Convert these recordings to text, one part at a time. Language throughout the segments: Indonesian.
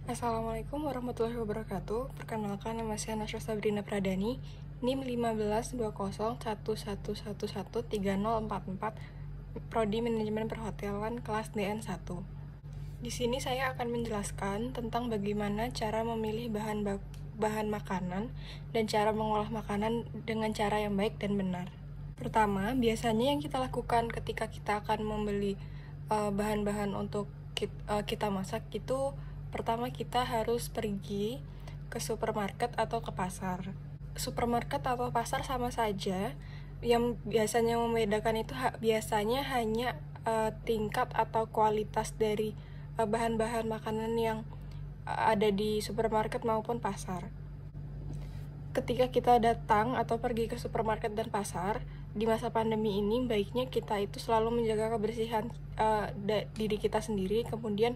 Assalamualaikum warahmatullahi wabarakatuh. Perkenalkan, nama saya Nasra Sabrina Pradani, NIM 15201111113044, Prodi Manajemen Perhotelan kelas DN1. Di sini saya akan menjelaskan tentang bagaimana cara memilih bahan makanan dan cara mengolah makanan dengan cara yang baik dan benar. Pertama, biasanya yang kita lakukan ketika kita akan membeli bahan-bahan untuk kita masak itu, pertama kita harus pergi ke supermarket atau ke pasar. Supermarket atau pasar sama saja, yang biasanya membedakan itu biasanya hanya tingkat atau kualitas dari bahan-bahan makanan yang ada di supermarket maupun pasar. Ketika kita datang atau pergi ke supermarket dan pasar di masa pandemi ini, baiknya kita itu selalu menjaga kebersihan diri kita sendiri. Kemudian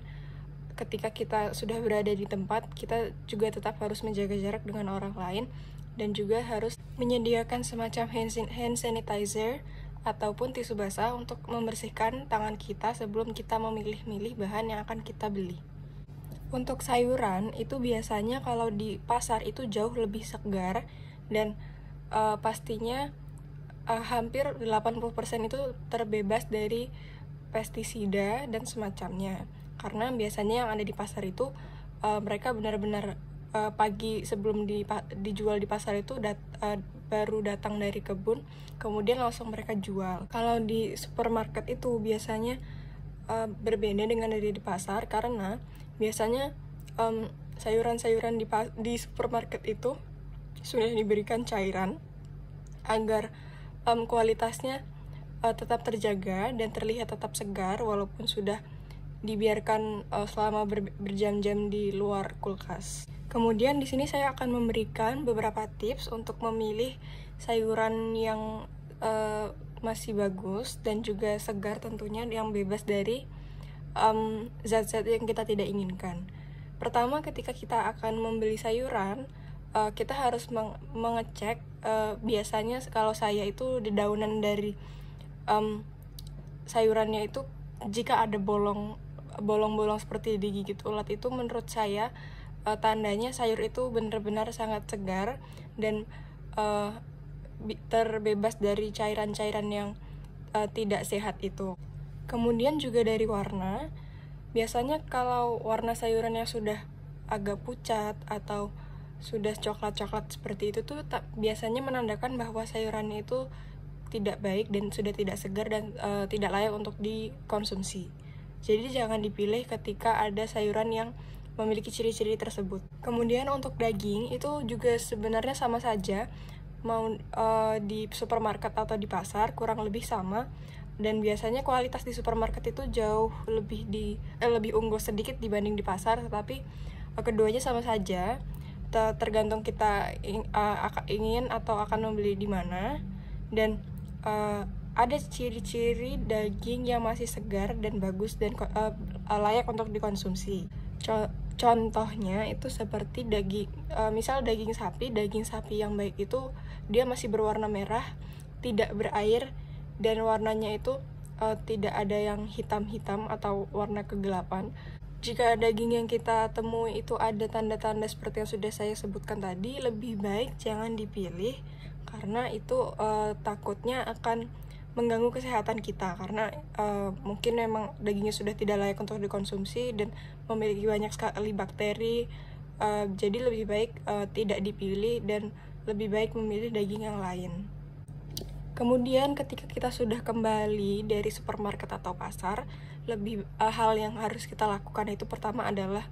ketika kita sudah berada di tempat, kita juga tetap harus menjaga jarak dengan orang lain, dan juga harus menyediakan semacam hand sanitizer ataupun tisu basah untuk membersihkan tangan kita sebelum kita memilih-milih bahan yang akan kita beli. Untuk sayuran, itu biasanya kalau di pasar itu jauh lebih segar, dan pastinya hampir 80% itu terbebas dari pestisida dan semacamnya. Karena biasanya yang ada di pasar itu mereka benar-benar pagi sebelum dijual di pasar itu baru datang dari kebun, kemudian langsung mereka jual. Kalau di supermarket itu biasanya berbeda dengan dari di pasar, karena biasanya sayuran-sayuran di supermarket itu sudah diberikan cairan agar kualitasnya tetap terjaga dan terlihat tetap segar walaupun sudah dibiarkan selama berjam-jam di luar kulkas. Kemudian di sini saya akan memberikan beberapa tips untuk memilih sayuran yang masih bagus dan juga segar, tentunya yang bebas dari zat-zat yang kita tidak inginkan. Pertama, ketika kita akan membeli sayuran, kita harus mengecek. Biasanya kalau saya itu di daunan dari sayurannya itu, jika ada bolong-bolong seperti digigit ulat, itu menurut saya tandanya sayur itu benar-benar sangat segar dan terbebas dari cairan-cairan yang tidak sehat itu. Kemudian juga dari warna, biasanya kalau warna sayuran yang sudah agak pucat atau sudah coklat-coklat seperti itu tuh biasanya menandakan bahwa sayurannya itu tidak baik dan sudah tidak segar dan tidak layak untuk dikonsumsi. Jadi jangan dipilih ketika ada sayuran yang memiliki ciri-ciri tersebut. Kemudian untuk daging itu juga sebenarnya sama saja, mau di supermarket atau di pasar kurang lebih sama, dan biasanya kualitas di supermarket itu jauh lebih unggul sedikit dibanding di pasar, tetapi keduanya sama saja, tergantung kita ingin atau akan membeli di mana. Dan ada ciri-ciri daging yang masih segar dan bagus dan layak untuk dikonsumsi. Contohnya itu seperti misal daging sapi yang baik itu dia masih berwarna merah, tidak berair, dan warnanya itu tidak ada yang hitam-hitam atau warna kegelapan. Jika daging yang kita temui itu ada tanda-tanda seperti yang sudah saya sebutkan tadi, lebih baik jangan dipilih, karena itu takutnya akan mengganggu kesehatan kita, karena mungkin memang dagingnya sudah tidak layak untuk dikonsumsi dan memiliki banyak sekali bakteri. Jadi lebih baik tidak dipilih dan lebih baik memilih daging yang lain. Kemudian ketika kita sudah kembali dari supermarket atau pasar, hal yang harus kita lakukan itu pertama adalah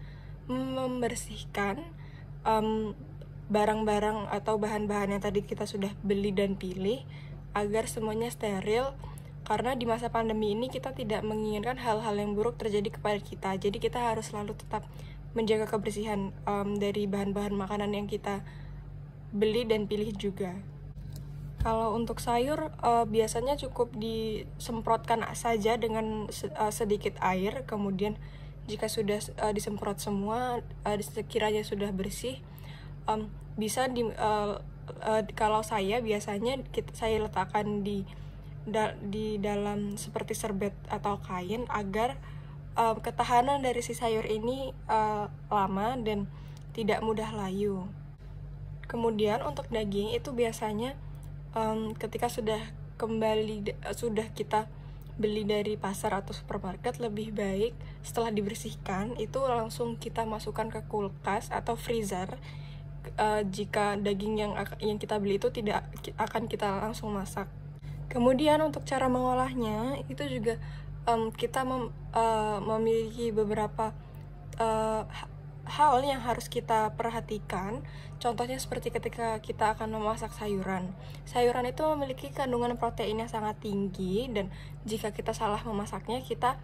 membersihkan barang-barang atau bahan-bahan yang tadi kita sudah beli dan pilih agar semuanya steril, karena di masa pandemi ini kita tidak menginginkan hal-hal yang buruk terjadi kepada kita. Jadi kita harus selalu tetap menjaga kebersihan dari bahan-bahan makanan yang kita beli dan pilih juga. Kalau untuk sayur, biasanya cukup disemprotkan saja dengan sedikit air. Kemudian jika sudah disemprot semua, sekiranya sudah bersih, bisa kalau saya biasanya saya letakkan di dalam seperti serbet atau kain agar ketahanan dari si sayur ini lama dan tidak mudah layu. Kemudian untuk daging itu biasanya ketika sudah kita beli dari pasar atau supermarket, lebih baik setelah dibersihkan itu langsung kita masukkan ke kulkas atau freezer. Jika daging yang kita beli itu tidak akan kita langsung masak. Kemudian untuk cara mengolahnya itu juga kita memiliki beberapa hal yang harus kita perhatikan. Contohnya seperti ketika kita akan memasak sayuran. Sayuran itu memiliki kandungan protein yang sangat tinggi, dan jika kita salah memasaknya, kita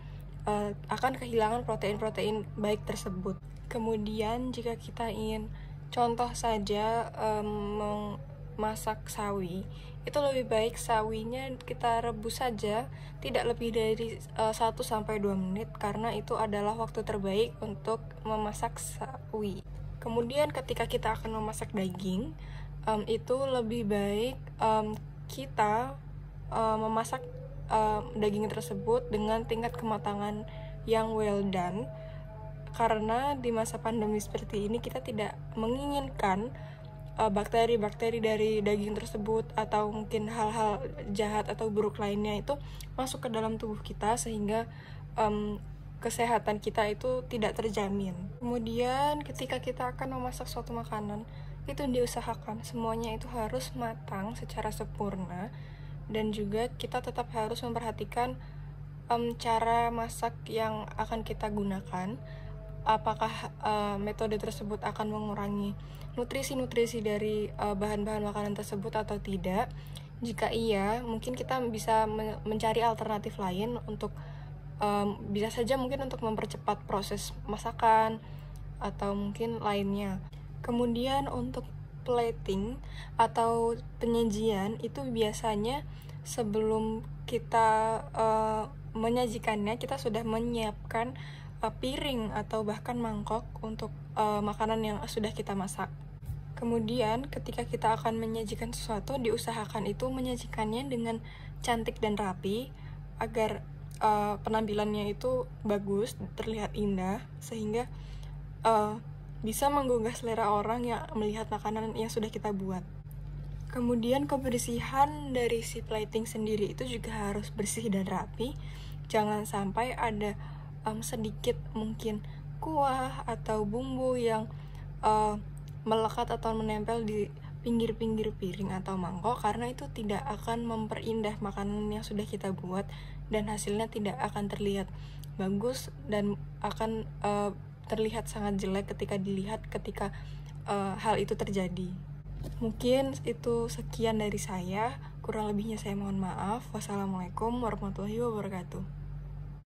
akan kehilangan protein-protein baik tersebut. Kemudian jika kita ingin contoh saja memasak sawi, itu lebih baik sawinya kita rebus saja, tidak lebih dari 1-2 menit, karena itu adalah waktu terbaik untuk memasak sawi. Kemudian ketika kita akan memasak daging, itu lebih baik kita memasak daging tersebut dengan tingkat kematangan yang well done, karena di masa pandemi seperti ini kita tidak menginginkan bakteri-bakteri dari daging tersebut atau mungkin hal-hal jahat atau buruk lainnya itu masuk ke dalam tubuh kita, sehingga kesehatan kita itu tidak terjamin. Kemudian ketika kita akan memasak suatu makanan, itu diusahakan semuanya itu harus matang secara sempurna, dan juga kita tetap harus memperhatikan cara masak yang akan kita gunakan. Apakah metode tersebut akan mengurangi nutrisi-nutrisi dari bahan-bahan makanan tersebut atau tidak. Jika iya, mungkin kita bisa mencari alternatif lain untuk bisa saja mungkin untuk mempercepat proses masakan atau mungkin lainnya. Kemudian untuk plating atau penyajian itu biasanya sebelum kita menyajikannya, kita sudah menyiapkan piring atau bahkan mangkok untuk makanan yang sudah kita masak. Kemudian ketika kita akan menyajikan sesuatu, diusahakan itu menyajikannya dengan cantik dan rapi agar penampilannya itu bagus, terlihat indah, sehingga bisa menggugah selera orang yang melihat makanan yang sudah kita buat. Kemudian kebersihan dari si plating sendiri itu juga harus bersih dan rapi. Jangan sampai ada sedikit mungkin kuah atau bumbu yang melekat atau menempel di pinggir-pinggir piring atau mangkok, karena itu tidak akan memperindah makanan yang sudah kita buat, dan hasilnya tidak akan terlihat bagus dan akan terlihat sangat jelek ketika dilihat ketika hal itu terjadi. Mungkin itu sekian dari saya, kurang lebihnya saya mohon maaf. Wassalamualaikum warahmatullahi wabarakatuh.